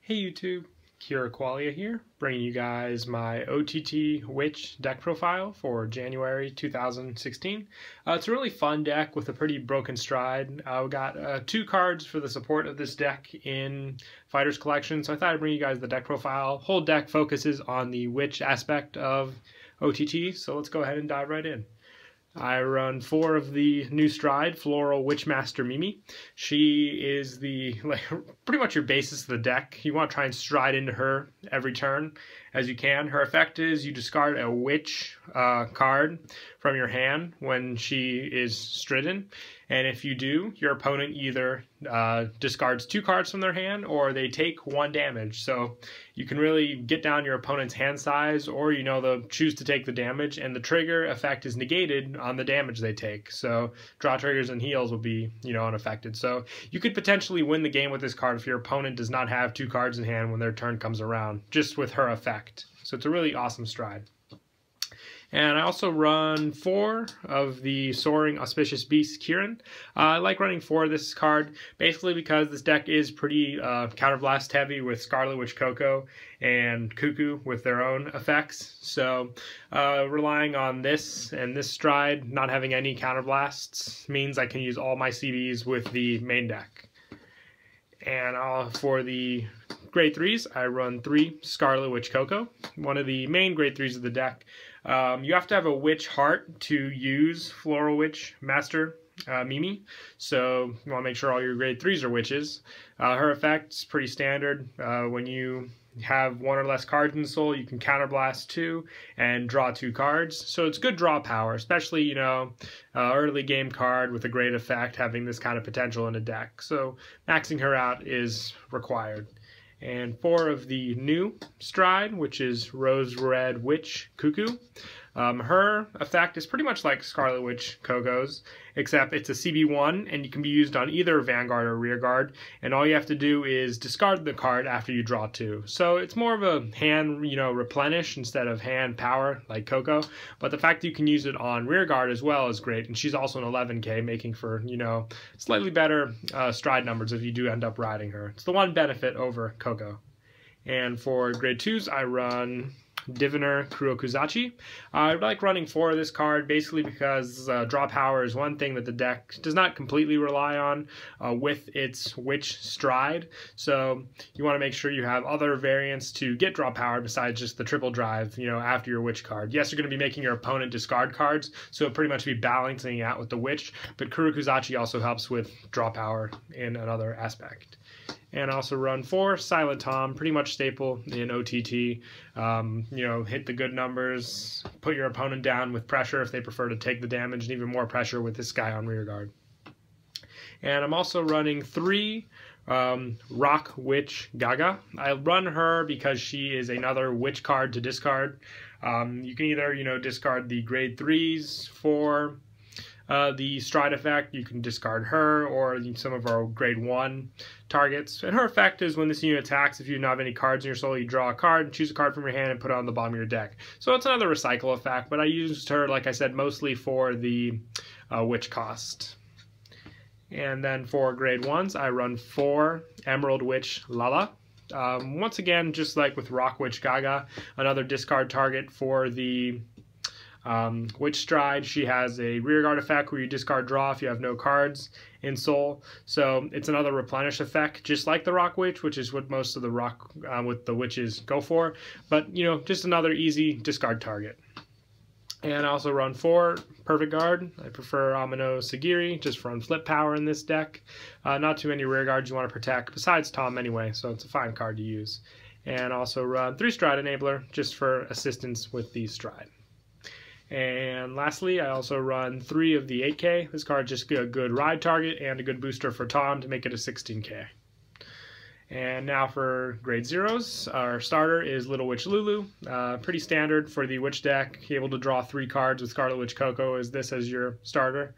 Hey YouTube, Kira Qualia here, bringing you guys my OTT Witch deck profile for January 2016. It's a really fun deck with a pretty broken stride. We got 2 cards for the support of this deck in Fighters Collection, so I thought I'd bring you guys the deck profile. Whole deck focuses on the Witch aspect of OTT, so let's go ahead and dive right in. I run 4 of the new stride, Floral Witchmaster Mimi. She is pretty much your basis of the deck. You want to try and stride into her every turn as you can. Her effect is you discard a witch card from your hand when she is stridden, and if you do, your opponent either discards 2 cards from their hand or they take 1 damage. So you can really get down your opponent's hand size, or they'll choose to take the damage, and the trigger effect is negated on the damage they take. So draw triggers and heals will be unaffected. So you could potentially win the game with this card if your opponent does not have 2 cards in hand when their turn comes around, just with her effect. So it's a really awesome stride. And I also run 4 of the Soaring Auspicious Beast Kiran. I like running 4 of this card basically because this deck is pretty counterblast heavy with Scarlet Witch Coco and Cuckoo with their own effects. So relying on this and this stride, not having any counterblasts, means I can use all my CBs with the main deck. And for the grade 3s, I run 3 Scarlet Witch Coco, one of the main grade 3s of the deck. You have to have a witch heart to use Floral Witchmaster Mimi, so you want to make sure all your grade 3s are witches. Her effect's pretty standard. When you have 1 or less cards in the soul, you can counterblast 2 and draw 2 cards. So it's good draw power, especially early game card with a great effect having this kind of potential in a deck. So maxing her out is required. And 4 of the new stride, which is Rose Red Witch Cuckoo. Her effect is pretty much like Scarlet Witch Coco's, except it's a CB1 and you can be used on either Vanguard or Rearguard, and all you have to do is discard the card after you draw 2. So it's more of a hand replenish instead of hand power like Coco, but the fact that you can use it on Rearguard as well is great, and she's also an 11k, making for slightly better stride numbers if you do end up riding her. It's the one benefit over Coco. And for grade 2s, I run Diviner Kurokuzachi. I like running 4 of this card basically because draw power is one thing that the deck does not completely rely on with its witch stride. So you want to make sure you have other variants to get draw power besides just the triple drive after your witch card. Yes, you're going to be making your opponent discard cards, so it'll pretty much be balancing out with the witch, but Kurokuzachi also helps with draw power in another aspect. And I also run 4 Silent Tom, pretty much staple in OTT. Hit the good numbers, put your opponent down with pressure if they prefer to take the damage, and even more pressure with this guy on Rearguard. And I'm also running 3 Rock Witch Gaga. I run her because she is another witch card to discard. You can either discard the grade 3s for the stride effect. You can discard her or some of our grade 1 targets. And her effect is when this unit attacks, if you don't have any cards in your soul, you draw a card, choose a card from your hand, and put it on the bottom of your deck. So it's another recycle effect, but I used her, like I said, mostly for the witch cost. And then for grade 1s, I run 4 Emerald Witch Lala. Once again, just like with Rock Witch Gaga, another discard target for the Witch Stride. She has a Rearguard effect where you discard draw if you have no cards in soul. So it's another replenish effect, just like the Rock Witch, which is what most of the rock with the witches go for. But just another easy discard target. And I also run 4 Perfect Guard. I prefer Amino Sagiri just for unflip power in this deck. Not too many Rearguards you want to protect besides Tom anyway, so it's a fine card to use. And also run 3 Stride Enabler just for assistance with the stride. And lastly, I also run 3 of the 8k. This card just a good ride target and a good booster for Tom to make it a 16k. And now for grade 0s, our starter is Little Witch Lulu. Pretty standard for the witch deck. Able to draw 3 cards with Scarlet Witch Coco as your starter,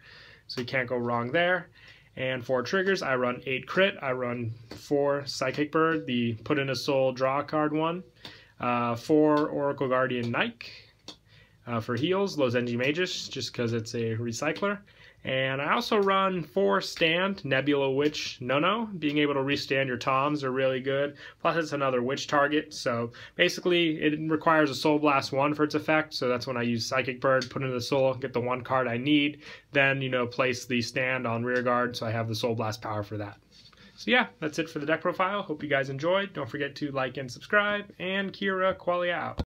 so you can't go wrong there. And for triggers, I run 8 crit. I run 4 Psychic Bird, the put in a soul draw card one. 4 Oracle Guardian Nike. For heals, Lozenji Magus, just because it's a recycler. And I also run 4 stand Nebula Witch No-No. Being able to restand your toms are really good. Plus it's another witch target, so basically it requires a Soul Blast 1 for its effect, so that's when I use Psychic Bird, put into the soul, get the 1 card I need, then, place the stand on rear guard so I have the Soul Blast power for that. So yeah, that's it for the deck profile. Hope you guys enjoyed. Don't forget to like and subscribe, and Kira Qualia out.